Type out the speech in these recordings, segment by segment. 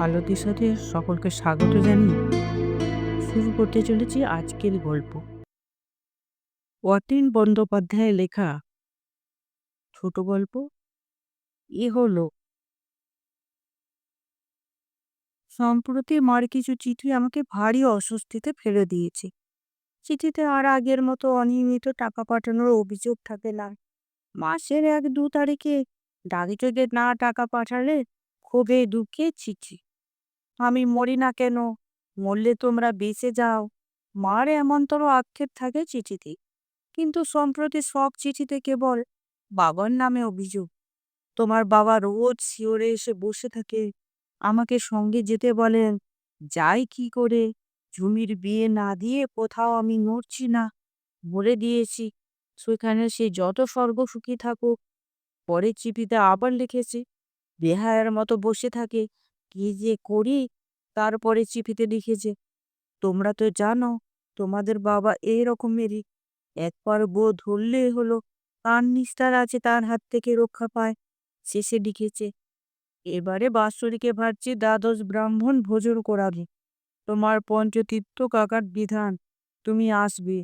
মালতীর সাথে সকলকে স্বাগত জানিয়ে শুরু করতে চলেছি আজকের গল্প। অতীন বন্দ্যোপাধ্যায়ের লেখা ছোট গল্প এ হলো। সম্প্রতি মার কিছু চিঠি আমাকে ভারী অস্বস্তিতে ফেলে দিয়েছে। চিঠিতে আর আগের মতো অনিয়মিত টাকা পাঠানোর অভিযোগ থাকে না। মাসের 1-2 তারিখে ডাকযোগে না টাকা পাঠালে ক্ষোভে দুঃখে চিঠি, আমি মরি না কেন, মরলে তোমরা বেঁচে যাও, মার এমনতর আক্ষেপ থাকে চিঠিতে। কিন্তু সম্প্রতি সব চিঠিতে কেবল বাবার নামে অভিযোগ। তোমার বাবা রোজ শিওরে এসে বসে থাকে, আমাকে সঙ্গে যেতে বলেন। যাই কি করে, ঝুমির বিয়ে না দিয়ে কোথাও আমি নড়ছি না, বলে দিয়েছি সেখানে সে যত স্বর্গ সুখী থাকুক। পরে চিঠিতে আবার লিখেছে, বেহায়ার মতো বসে থাকে, কি যে করি। তারপরে চিঠিতে লিখেছে, তোমরা তো জানো তোমাদের বাবা এই রকমেরই, একবার বউ ধরলে হলো, কার নিস্তার আছে তার হাত থেকে রক্ষা পায়। শেষে লিখেছে, এবারে বাৎসরিকে ভাবছি দ্বাদশ ব্রাহ্মণ ভোজন করাবে, তোমার পঞ্চতীর্থ কাকার বিধান, তুমি আসবে।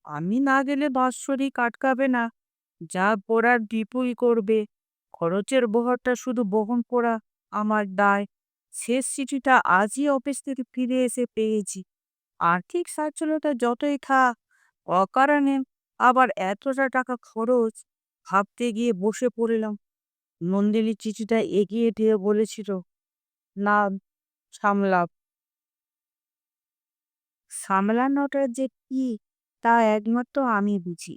আমি না গেলে বাৎসরিক আটকাবে না, যা পড়ার ডিপুই করবে, খরচের বহরটা শুধু বহন করা আমার দায়। শেষ চিঠিটা আজই অফিস থেকে ফিরে এসে পেয়েছি। আর্থিক সচ্ছলতা যতই থাক, অকারণে আবার এতটা টাকা খরচ, ভাবতে গিয়ে বসে পড়লাম। নন্দিনী চিঠিটা এগিয়ে দিয়ে বলেছিল, না, সামলাব। সামলানোটা যে কি তা একমাত্র আমি বুঝি,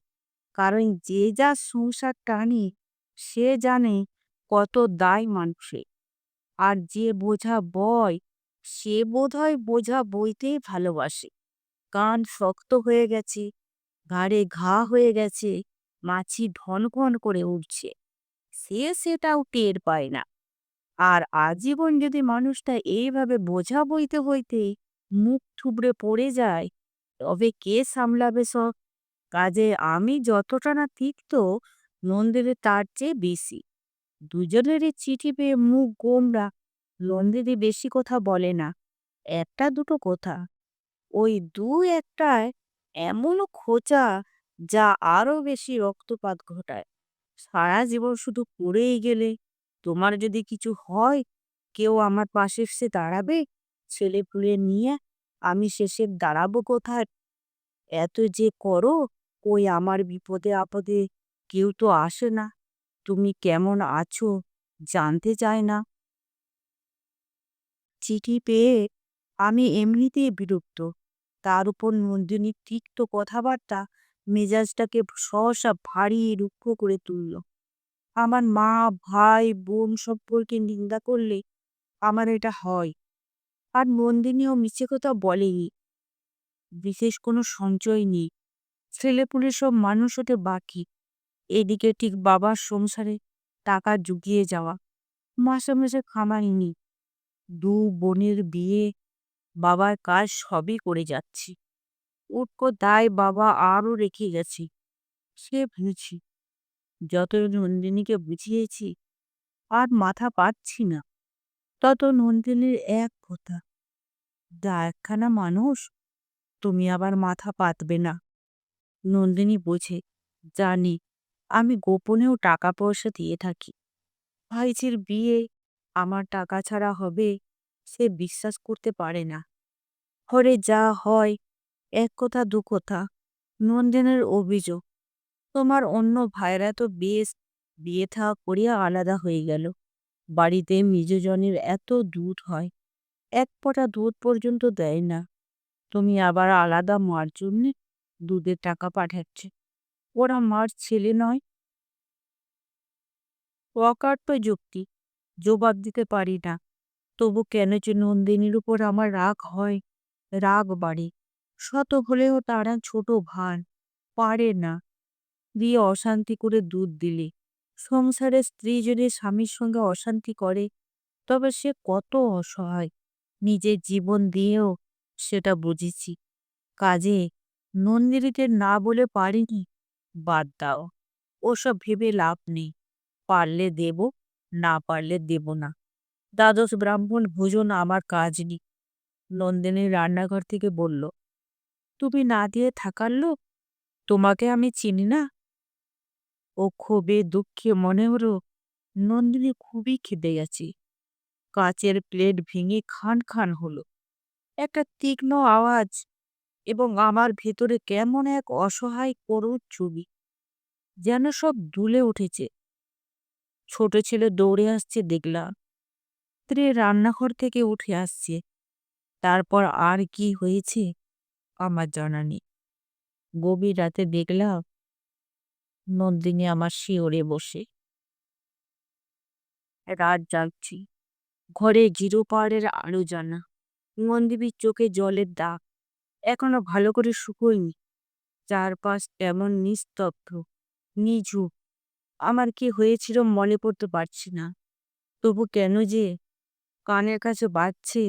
কারণ যে যা সংসার টানে সে জানে কত দায় মানুষের। আর যে বোঝা বয় সে বোধহয় বোঝা বইতেই ভালোবাসে। কান শক্ত হয়ে গেছে, ঘাড়ে ঘা হয়ে গেছে, মাছি ঘন ঘন করে উঠছে, সে সেটাও টের পায় না। আর আজীবন যদি মানুষটা এইভাবে বোঝা বইতে বইতে মুখ থুবড়ে পড়ে যায়, তবে কে সামলাবে সব? কাজে আমি যতটা না তিক্ত, নন্দিনী তার চেয়ে বেশি। দুজনেরই চিঠি পেয়ে মুখ গোমড়া। নন্দিনী বেশি কথা বলে না, একটা দুটো কথা, ওই দু একটায় এমনও খোঁচা যা আরো বেশি রক্তপাত ঘটায়। সারা জীবন শুধু পড়েই গেলে, তোমার যদি কিছু হয় কেউ আমার পাশে এসে দাঁড়াবে? ছেলে পুলে নিয়ে আমি শেষে দাঁড়াবো কোথায়? এত যে করো, কই আমার বিপদে আপদে কেউ তো আসে না, তুমি কেমন আছো জানতে চায় না। চিঠি পেয়ে আমি এমনিতেই বিরক্ত, তার উপর নন্দিনীর তিক্ত কথাবার্তা মেজাজটাকে সহসা ভারী রুক্ষ করে তুলল। আমার মা, ভাই, বোন সম্পর্কে নিন্দা করলে আমার এটা হয়। আর নন্দিনীও মিছে কথা বলেনি, বিশেষ কোনো সঞ্চয় নেই, ছেলেপুলে সব মানুষ হতে বাকি। এদিকে ঠিক বাবার সংসারে টাকা জুগিয়ে যাওয়া, মাসে মাসে খামারি নেই, দু বোনের বিয়ে, বাবার কাজ সবই করে যাচ্ছি। উটকো দায় বাবা আরও রেখে গেছি, সে বুঝি। যত নন্দিনীকে বুঝিয়েছি আর মাথা পাচ্ছি না, তত নন্দিনীর এক কথা, যা একখানা মানুষ, তুমি আবার মাথা পাতবে না। নন্দিনী বোঝে, জানি আমি গোপনেও টাকা পয়সা দিয়ে থাকি। ভাইঝির বিয়ে আমার টাকা ছাড়া হবে সে বিশ্বাস করতে পারে না। ঘরে যা হয়, এক কথা দু কথা, নন্দিনীর অভিযোগ, তোমার অন্য ভাইরা তো বেশ বিয়ে থা করিয়া আলাদা হয়ে গেল, বাড়িতে মেজজনের এত দুধ হয়, এক পটা দুধ পর্যন্ত দেয় না, তুমি আবার আলাদা মার জন্যে দুধের টাকা পাঠাচ্ছে। ওরা মার ছেলে নয়? অকাট্য যুক্তি, জবাব দিতে পারি না। তবু কেন যে নন্দিনীর উপর আমার রাগ হয়, রাগ বাড়ে। শত হলেও তারা ছোট ভার, পারে না। দিয়ে অশান্তি করে দুধ দিলে, সংসারে স্ত্রী যদি স্বামীর সঙ্গে অশান্তি করে, তবে সে কত অসহায়, নিজের জীবন দিয়েও সেটা বুঝেছি। কাজে নন্দিনীকে না বলে পারিনি, বাদ দাও, ওসব ভেবে লাভ নেই, পারলে দেব, না পারলে দেব না। দ্বাদশ ব্রাহ্মণ ভোজন আমার কাজ নেই। নন্দিনী রান্নাঘর থেকে বলল, তুমি না দিয়ে থাকার লোক, তোমাকে আমি চিনি না। ও ক্ষোভে দুঃখে মনে হলো নন্দিনী খুবই খেদে গেছে। কাচের প্লেট ভেঙে খান খান হলো। একটা তীক্ষ্ণ আওয়াজ, এবং আমার ভেতরে কেমন এক অসহায় করুণ ছবি, যেন সব দুলে উঠেছে। ছোট ছেলে দৌড়ে আসছে দেখলাম, স্ত্রী রান্নাঘর থেকে উঠে আসছে। তারপর আর কি হয়েছে আমার জানা নেই। গভীর রাতে দেখলাম নন্দিনী আমার শিয়রে বসে। রাত জাগছি, ঘরে জিরো পাওয়ারের আলো জ্বালা। মন্দিবির চোখে জলের দাগ এখনো ভালো করে শুকোয়নি। চারপাশ এমন নিস্তব্ধ, নিঝুম। আমার কি হয়েছিল মনে পড়তে পারছি না, তবু কেন যে কানের কাছে বাজছে,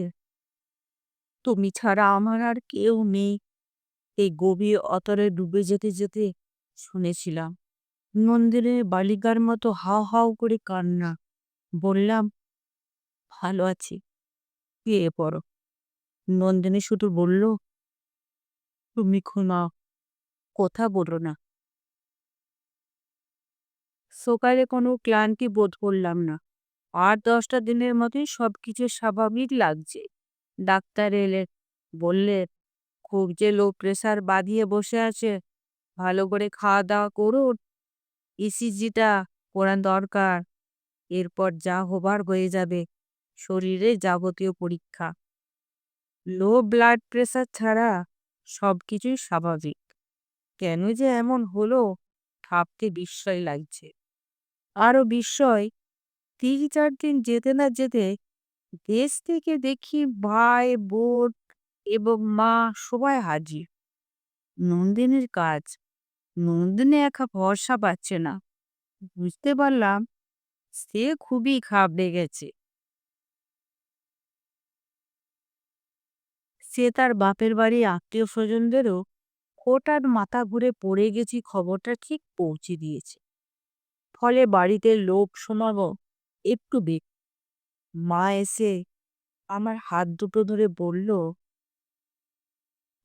তুমি ছাড়া আমার আর কেউ নেই। এই গভীর অতরে ডুবে যেতে যেতে শুনেছিলাম নন্দিনীর বালিকার মতো হাউ হাউ করে কান্না। বললাম, ভালো আছি, শুয়ে পড়ো। নন্দিনী শুধু বলল, তুমি ঘুমাও, কথা বলো না। সকালে কোনো ক্লান্তি বোধ করলাম না। ৮-১০টা দিনের মতোই সবকিছু স্বাভাবিক লাগছে। ডাক্তার এলেন, বললেন খুব যে লো প্রেসার বাঁধিয়ে বসে আছে, ভালো করে খাওয়া দাওয়া করুন, ইসিজিটা করা দরকার, এরপর যা হবার হয়ে যাবে। শরীরে যাবতীয় পরীক্ষা। লো ব্লাড প্রেসার ছাড়া সবকিছুই স্বাভাবিক। কেন যে এমন হলো ভাবতে বিস্ময় লাগছে। আরো বিস্ময়, ৩-৪ দিন যেতে না যেতে দেশ থেকে দেখি ভাই, বোন এবং মা সবাই হাজির। নন্দিনীর কাজ, নন্দিনী একা ভরসা পাচ্ছে না। বুঝতে পারলাম সে খুবই ঘাবড়ে গেছে। সে তার বাপের বাড়ি আত্মীয় স্বজনদেরও হঠাৎ মাথা ঘুরে পড়ে গেছি খবরটা ঠিক পৌঁছে দিয়েছে। ফলে বাড়িতে লোক সমাগম একটু বেগ। মা এসে আমার হাত দুটো ধরে বলল,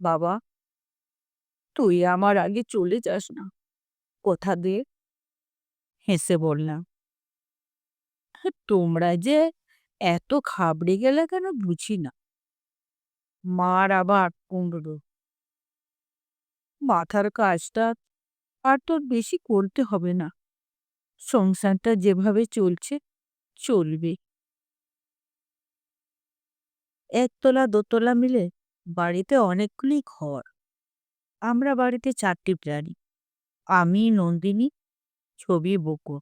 বাবা, তুই আমার আগে চলে যাস না, কথা দে। হেসে বললাম, তোমরা যে এত ঘাবড়ে গেলে কেন বুঝি না। মার আবার কুমড়ো, মাথার কাজটা আর তোর বেশি করতে হবে না, সংসারটা যেভাবে চলছে চলবে। একতলা দোতলা মিলে বাড়িতে অনেকগুলি ঘর। আমরা বাড়িতে ৪টি প্রাণী, আমি, নন্দিনী, ছবি, বকুল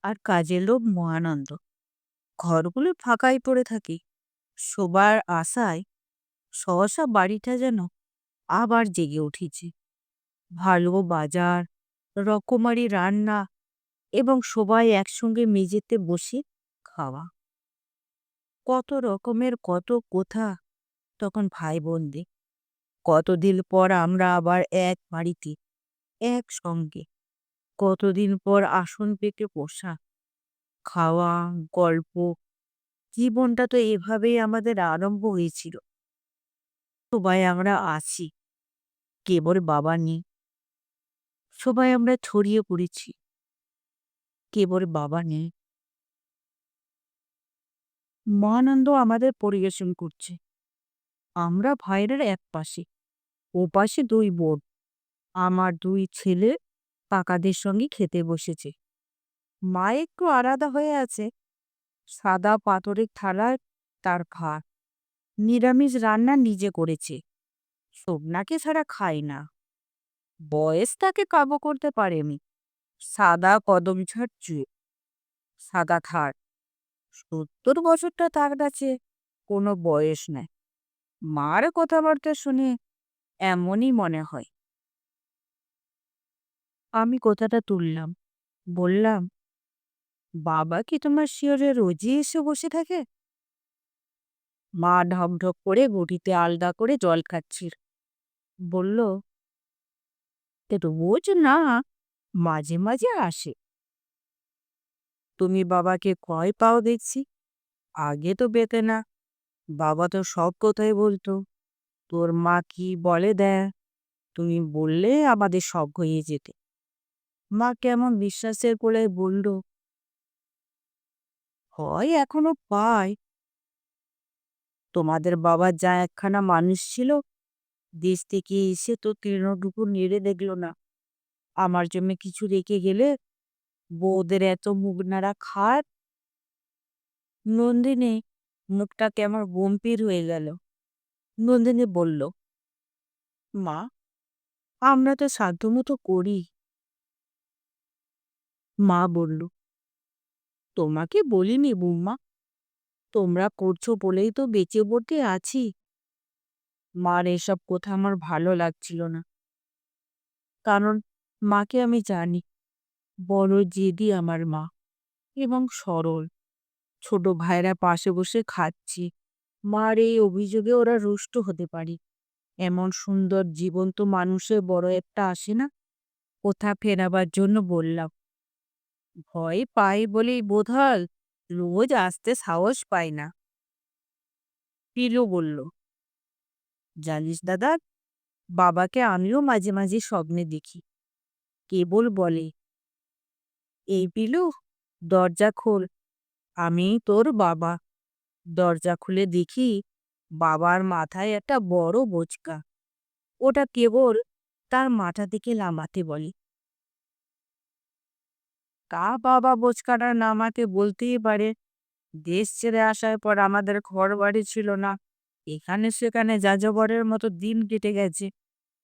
আর কাজের লোক মহানন্দ। ঘরগুলো ফাঁকাই পড়ে থাকে। শোবার আশায় সহসা বাড়িটা যেন আবার জেগে উঠেছে। ভালো বাজার, রকমারি রান্না এবং সবাই একসঙ্গে মেঝেতে বসে খাওয়া। কত রকমের কত কথা তখন ভাই বোনদের। কতদিন পর আমরা আবার এক বাড়িতে, একসঙ্গে। কতদিন পর আসন পেতে বসা, খাওয়া, গল্প। জীবনটা তো এভাবেই আমাদের আরম্ভ হয়েছিল। সবাই আমরা আছি, কেবল বাবা নেই। সবাই আমরা ছড়িয়ে পড়েছি, কেবল বাবা নেই। মহানন্দ আমাদের পরিবেশন করছে। আমরা ভাইয়ের এক পাশে, ও পাশে ২ বোন। আমার ২ ছেলে কাকাদের সঙ্গে খেতে বসেছে। মা একটু আলাদা হয়ে আছে, সাদা পাথরের থালায় তার ভাত। নিরামিষ রান্না নিজে করেছে, সোবনাকে ছাড়া খায় না। বয়স তাকে কাবু করতে পারেনি। সাদা কদম ঝাড় চুল, সাদা থার। ৭০ বছরটা তার কাছে কোনো বয়স নয়। মার কথাবার্তা শুনে এমনই মনে হয়। আমি কথাটা তুললাম, বললাম, বাবা কি তোমার শিয়রে রোজই এসে বসে থাকে? মা ঢকঢক করে বটিতে আলগা করে জল খাচ্ছির। বলল, রোজ না, মাঝে মাঝে আসে। তুমি বাবাকে কয় পাও দেখছি? আগে তো পেতে না। বাবা তো সব কথাই বলতো। তোর মা কি বলে দেয়, তুমি বললে আমাদের সব হয়ে যেত। মা কেমন বিশ্বাসের কোলে বলল, হয় এখনো পায়। তোমাদের বাবা যা একখানা মানুষ ছিল, দেশ থেকে এসে তো তৃণটুকু নেড়ে দেখলো না। আমার জন্য কিছু রেখে গেলে বউদের এত মুখ নাড়া খাট। নন্দিনী মুখটা কেমন গম্ভীর হয়ে গেল। নন্দিনী বলল, মা, আমরা তো সাধ্যমতো করি। মা বলল, তোমাকে বলিনি বৌমা, তোমরা করছো বলেই তো বেঁচে বটে আছি। মার এসব কথা আমার ভালো লাগছিল না, কারণ মাকে আমি জানি, বড় জেদি আমার মা, এবং সরল। ছোট ভাইরা পাশে বসে খাচ্ছি, মার এই অভিযোগে ওরা রুষ্ট হতে পারে। এমন সুন্দর জীবন্ত মানুষের বড় একটা আসে না। কোথা ফেরাবার জন্য বললাম, ভয় পাই বলেই বোধহয় রোজ আসতে সাহস পাই না। পিলু বলল, জানিস দাদা, বাবাকে আমিও মাঝে মাঝে স্বপ্নে দেখি। কেবল বলে, এই পিলু, দরজা খোল, আমি তোর বাবা। দরজা খুলে দেখি বাবার মাথায় একটা বড় বোঁচকা। ওটা কেবল তার মাথা থেকে নামাতে বলে। তা বাবা বোঁচকাটা নামাতে বলতেই পারে। দেশ ছেড়ে আসার পর আমাদের ঘর বাড়ি ছিল না। এখানে সেখানে যাযাবরের মতো দিন কেটে গেছে।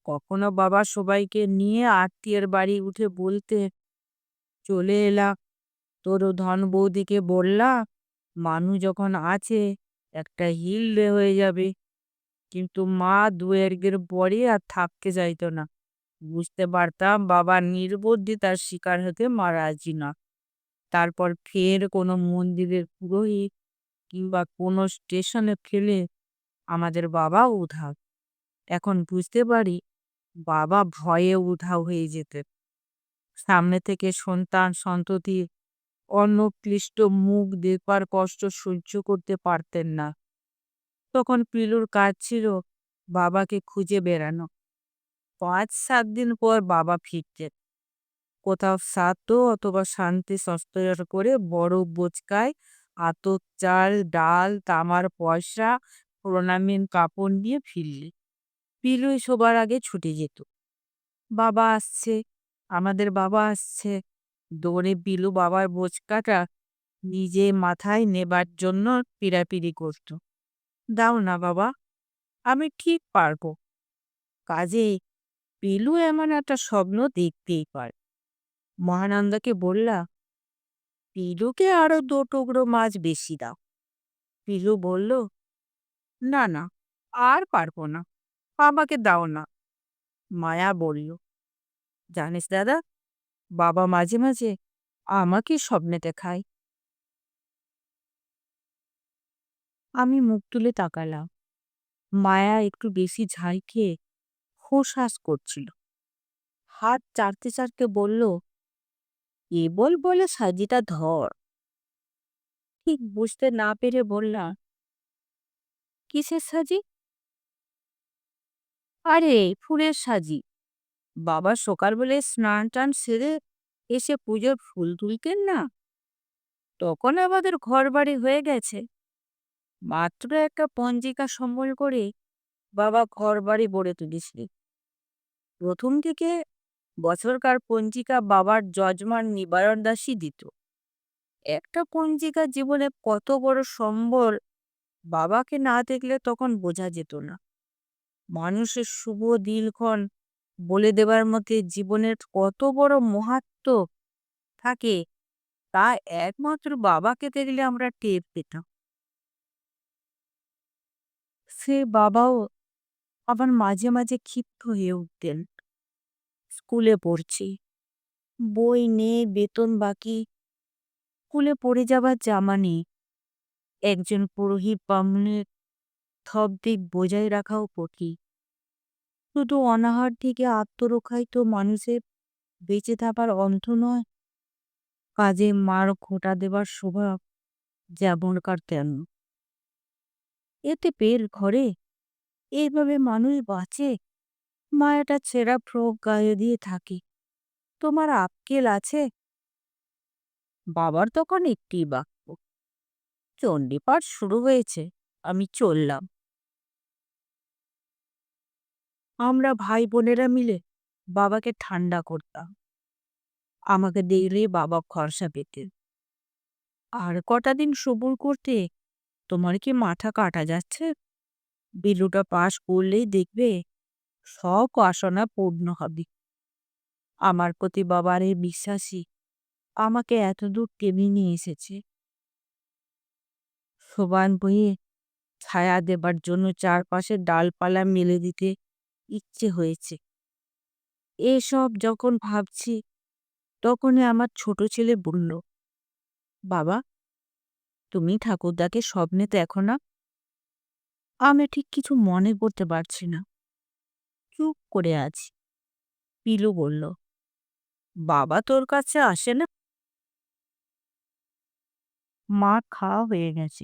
কখনো বাবা সবাইকে নিয়ে আত্মীয়ের বাড়ি উঠে বলতে, চলে এলাম। তোরও ধন বৌদিকে বললা, মানু যখন আছে একটা হিলড়ে হয়ে যাবে। কিন্তু মা দুয়ের পরে আর থাকতে চাইতো না। বুঝতে পারতাম বাবা নির্বুদ্ধিতার শিকার হতে রাজি না। তারপর ফের কোনো মন্দিরের পুরোহিত কিংবা কোনো স্টেশনে ফেলে আমাদের বাবা উধাও। এখন বুঝতে পারি বাবা ভয়ে উধাও হয়ে যেতেন। সামনে থেকে সন্তান সন্ততি অন্নক্লিষ্ট মুখ দেখবার কষ্ট সহ্য করতে পারতেন না। তখন পিলুর কাজ ছিল বাবাকে খুঁজে বেড়ানো। ৫-৭ দিন পর বাবা ফিরতেন, কোথাও শ্রাদ্ধ অথবা শান্তি সস্তার করে বড় বোচকায় আতপ চাল, ডাল, তামার পয়সা, প্রণামীর কাপড় নিয়ে ফিরলে পিলুই সবার আগে ছুটে যেত। বাবা আসছে, আমাদের বাবা আসছে। দৌড়ে পিলু বাবার বোচকাটা নিজে মাথায় নেবার জন্য পিড়াপিড়ি করত। দাও না বাবা, আমি ঠিক পারবো। কাজে পিলু এমন একটা স্বপ্ন দেখতেই পারে। মহানন্দাকে বললা, পিলুকে আরো ২ টুকরো মাছ বেশি দাও। পিলু বলল, না না, আর পারবো না, আমাকে দাও না। মায়া বলল, জানিস দাদা, বাবা মাঝে মাঝে আমাকে স্বপ্নে দেখায়। আমি মুখ তুলে তাকালাম। মায়া একটু বেশি ঝাল খেয়ে হোঁশাস করছিল। হাত চাটতে চাটতে বলল, কেবল বলে সাজিটা ধর। ঠিক বুঝতে না পেরে বললাম, কিসের সাজি? আরে ফুলের সাজি। বাবা সকালবেলায় স্নান টান সেরে এসে পুজোর ফুল তুলতেন না, তখন আমাদের ঘর বাড়ি হয়ে গেছে। মাত্র একটা পঞ্জিকা সম্বল করে বাবা ঘর বাড়ি গড়ে তুলেছিলেন। প্রথম থেকে বছরকার পঞ্জিকা বাবার যজমান নিবারণ দাসই দিত। একটা পঞ্জিকা জীবনে কত বড় সম্বল, বাবাকে না দেখলে তখন বোঝা যেত না। মানুষের শুভ দিনক্ষণ বলে দেবার মধ্যে জীবনের কত বড় মাহাত্ম্য থাকে, তা একমাত্র বাবাকে দেখলে আমরা টের পেতাম। সে বাবাও আবার মাঝে মাঝে ক্ষিপ্ত হয়ে উঠতেন। স্কুলে পড়ছি, বই নেই, বেতন বাকি, স্কুলে পড়ে যাবার জামা নেই, একজন পুরোহিত ব্রাহ্মণের থবদিক বজায় রাখাও কঠিন। শুধু অনাহার থেকে আত্মরক্ষাই তো মানুষের বেঁচে থাকার অন্ত নয়। কাজে মার খোঁটা দেবার স্বভাব যেমনকার তেমন। এতে পেট ঘরে, এইভাবে মানুষ বাঁচে। মায়াটা ছেঁড়া ফ্রক গায়ে দিয়ে থাকি। তোমার আক্কেল আছে? বাবার তখন একটি বাক্য, চণ্ডীপাঠ শুরু হয়েছে, আমি চললাম। আমরা ভাই বোনেরা মিলে বাবাকে ঠান্ডা করতাম। আমাকে দেখলে বাবা খরচা পেতেন। আর কটা দিন সবুর করতে, তোমার কি মাথা কাটা যাচ্ছে? বিলুটা পাশ করলেই দেখবে সব বাসনা পূর্ণ হবে। আমার প্রতি বাবার এই বিশ্বাসই আমাকে এতদূর টেনে নিয়ে এসেছে। সোবান বইয়ে ছায়া দেবার জন্য চারপাশে ডালপালা মেলে দিতে ইচ্ছে হয়েছে। এসব যখন ভাবছি, তখনই আমার ছোট ছেলে বলল, বাবা, তুমি ঠাকুরদাকে স্বপ্নে দেখো না? আমি ঠিক কিছু মনে করতে পারছি না, চুপ করে আছি। পিলু বলল, বাবা তোর কাছে আসে না? মা খাওয়া হয়ে গেছে,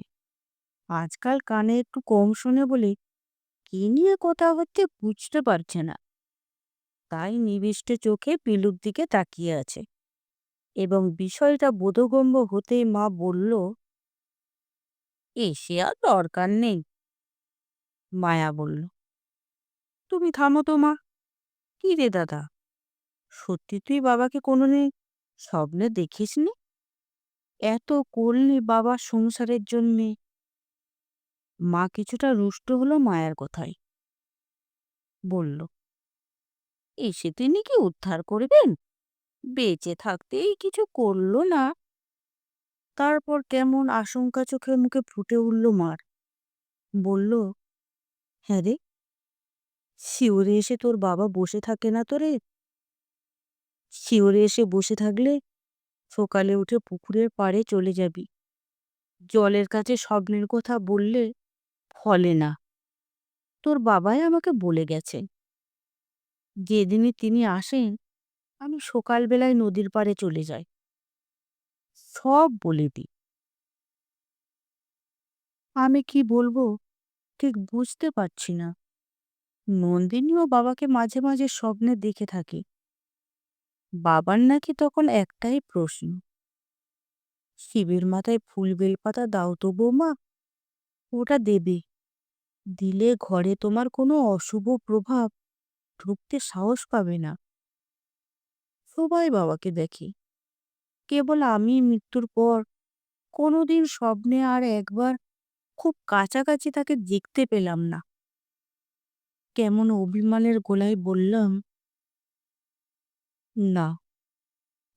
আজকাল কানে একটু কম শোনে বলে কি নিয়ে কথা হচ্ছে বুঝতে পারছে না। তাই নিবিষ্ট চোখে পিলুর দিকে তাকিয়ে আছে এবং বিষয়টা বোধগম্য হতেই মা বলল, এসে আর দরকার নেই। মায়া বলল, তুমি থামো তো মা। কি রে দাদা, সত্যি তুই বাবাকে কোনোদিন স্বপ্নে দেখিসনি? এত করলি বাবার সংসারের জন্যে। মা কিছুটা রুষ্ট হলো মায়ের কথায়। বলল, এসে তিনি কি উদ্ধার করবেন? বেঁচে থাকতেই কিছু করলো না। তারপর কেমন আশঙ্কা চোখে মুখে ফুটে উঠল মার। বলল, হ্যাঁ রে, শিউরে এসে তোর বাবা বসে থাকে না তো রে? শিউরে এসে বসে থাকলে সকালে উঠে পুকুরের পাড়ে চলে যাবি। জলের কাছে স্বপ্নের কথা বললে ফলে না। তোর বাবাই আমাকে বলে গেছেন। যেদিনই তিনি আসেন, আমি সকালবেলায় নদীর পাড়ে চলে যাই, সব বলে দিই। আমি কি বলবো ঠিক বুঝতে পারছি না। নন্দিনীও বাবাকে মাঝে মাঝে স্বপ্নে দেখে থাকে। বাবার নাকি তখন একটাই প্রশ্ন, শিবের মাথায় ফুল বেলপাতা দাও তো বৌমা, ওটা দেবে। দিলে ঘরে তোমার কোনো অশুভ প্রভাব ঢুকতে সাহস পাবে না। সবাই বাবাকে দেখে, কেবল আমি মৃত্যুর পর কোনোদিন স্বপ্নে আর একবার খুব কাছাকাছি তাকে দেখতে পেলাম না। কেমন অভিমানের গলায় বললাম, না,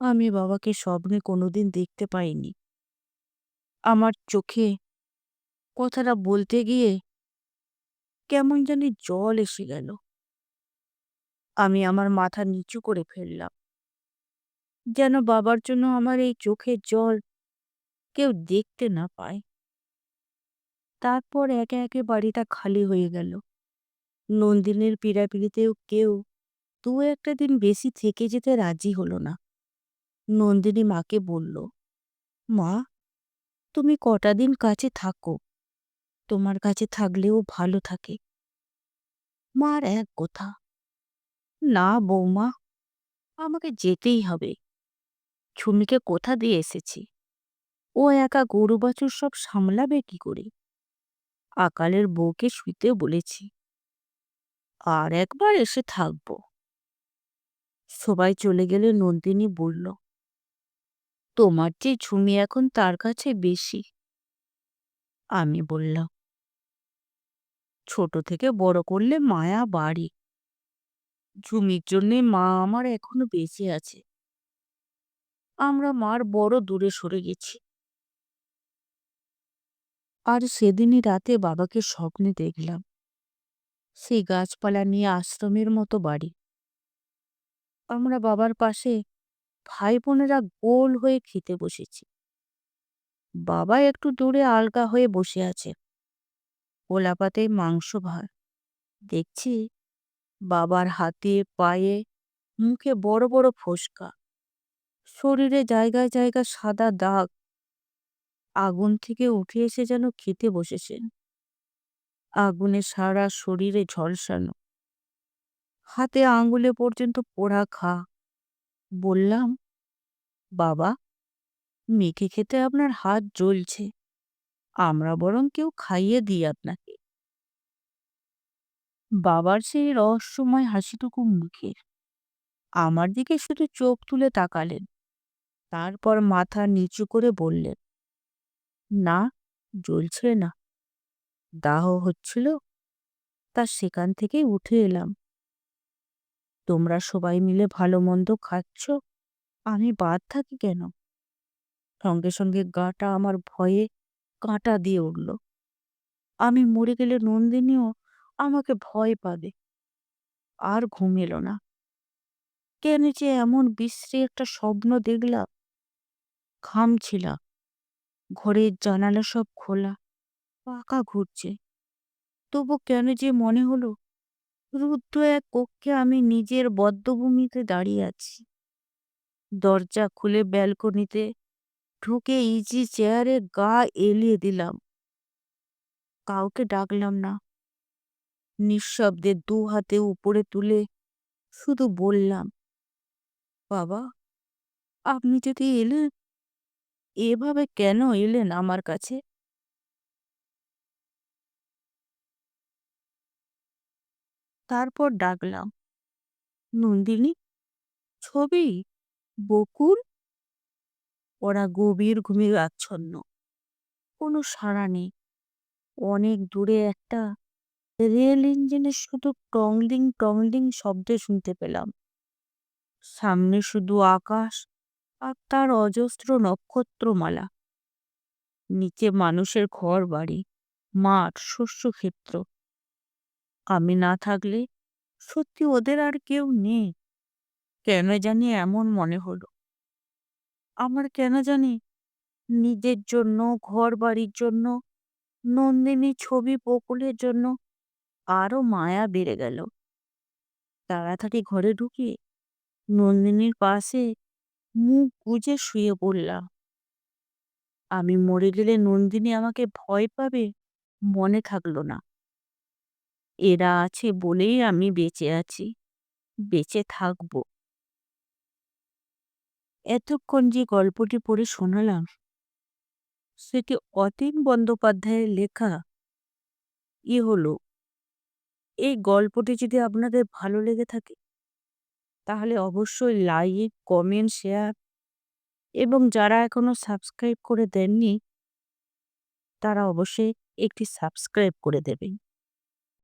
আমি বাবাকে স্বপ্নে কোনোদিন দেখতে পাইনি। আমার চোখে কথাটা বলতে গিয়ে কেমন জানি জল এসে গেল। আমি আমার মাথা নিচু করে ফেললাম, যেন বাবার জন্য আমার এই চোখের জল কেউ দেখতে না পায়। তারপর একে একে বাড়িটা খালি হয়ে গেল। নন্দিনীর পীড়াপিড়িতেও কেউ দু একটা দিন বেশি থেকে যেতে রাজি হলো না। নন্দিনী মাকে বলল, মা, তুমি কটা দিন কাছে থাকো, তোমার কাছে থাকলেও ভালো থাকে। মার এক কথা, না বৌমা, আমাকে যেতেই হবে। ছুমিকে কোথা দিয়ে এসেছি, ও একা গরু বাছুর সব সামলাবে কি করে? আকালের বউকে শুইতে বলেছি, আর একবার এসে থাকবো। সবাই চলে গেলে নন্দিনী বলল, তোমার চেয়ে ঝুমি এখন তার কাছে বেশি। আমি বললাম, ছোট থেকে বড় করলে মায়া বাড়ে। ঝুমির জন্যে মা আমার এখনো বেঁচে আছে। আমরা মার বড় দূরে সরে গেছি। আর সেদিনই রাতে বাবাকে স্বপ্নে দেখলাম, সেই গাছপালা নিয়ে আশ্রমের মতো বাড়ি। আমরা বাবার পাশে ভাই বোনেরা গোল হয়ে খেতে বসেছি। বাবা একটু দূরে আলগা হয়ে বসে আছে, কোলা পাতায় মাংস ভাত। দেখছি বাবার হাতে পায়ে মুখে বড় বড় ফোসকা, শরীরে জায়গায় জায়গায় সাদা দাগ। আগুন থেকে উঠে এসে যেন খেতে বসেছেন। আগুনে সারা শরীরে ঝলসানো, হাতে আঙ্গুলে পর্যন্ত পোড়া ঘা। বললাম, বাবা, মেখে খেতে আপনার হাত জ্বলছে, আমরা বরং কেউ খাইয়ে দিই আপনাকে। বাবার সেই রহস্যময় হাসিটুকু মুখে, আমার দিকে শুধু চোখ তুলে তাকালেন। তারপর মাথা নিচু করে বললেন, না, জ্বলছে না। দাহ হচ্ছিল, তা সেখান থেকেই উঠে এলাম। তোমরা সবাই মিলে ভালো মন্দ খাচ্ছ, আমি বাদ থাকি কেন? সঙ্গে সঙ্গে গাটা আমার ভয়ে কাঁটা দিয়ে উঠল। আমি মরে গেলে নন্দিনীও আমাকে ভয় পাবে। আর ঘুম এলো না। কেন যে এমন বিশ্রী একটা স্বপ্ন দেখলাম। ঘামছিলাম, ঘরের জানালা সব খোলা, পাখা ঘুরছে। তবু কেন যে মনে হলো রুদ্ধ এক কক্ষে আমি নিজের বদ্ধভূমিতে দাঁড়িয়ে আছি। দরজা খুলে ব্যালকনিতে ঢুকে ইজি চেয়ারে গা এলিয়ে দিলাম। কাউকে ডাকলাম না, নিঃশব্দে দু হাতে উপরে তুলে শুধু বললাম, বাবা, আপনি যদি এলেন, এভাবে কেন এলেন আমার কাছে? তারপর ডাকলাম, নন্দিনী, ছবি, বকুল। ওরা গভীর ঘুমে আচ্ছন্ন, কোনো সাড়া নেই। অনেক দূরে একটা রেল ইঞ্জিনের শুধু টংলিং টংলিং শব্দ শুনতে পেলাম। সামনে শুধু আকাশ আর তার অজস্র নক্ষত্রমালা। নিচে মানুষের ঘর বাড়ি, মাঠ, শস্যক্ষেত্র। আমি না থাকলে সত্যি ওদের আর কেউ নেই। কেন জানি এমন মনে হলো। আমার কেন জানি নিজের জন্য, ঘর বাড়ির জন্য, নন্দিনী ছবি, বকুলের জন্য আরো মায়া বেড়ে গেল। তাড়াতাড়ি ঘরে ঢুকে নন্দিনীর পাশে মুখ গুজে শুয়ে পড়লাম। আমি মরে গেলে নন্দিনী আমাকে ভয় পাবে মনে থাকলো না। এরা আছে বলেই আমি বেঁচে আছি, বেঁচে থাকবো। এতক্ষণ যে গল্পটি পড়ে শোনালাম, সেটি অতীন বন্দ্যোপাধ্যায়ের লেখা হলো। এই গল্পটি যদি আপনাদের ভালো লেগে থাকে, তাহলে অবশ্যই লাইক, কমেন্ট, শেয়ার এবং যারা এখনো সাবস্ক্রাইব করে দেননি, তারা অবশ্যই একটি সাবস্ক্রাইব করে দেবেন।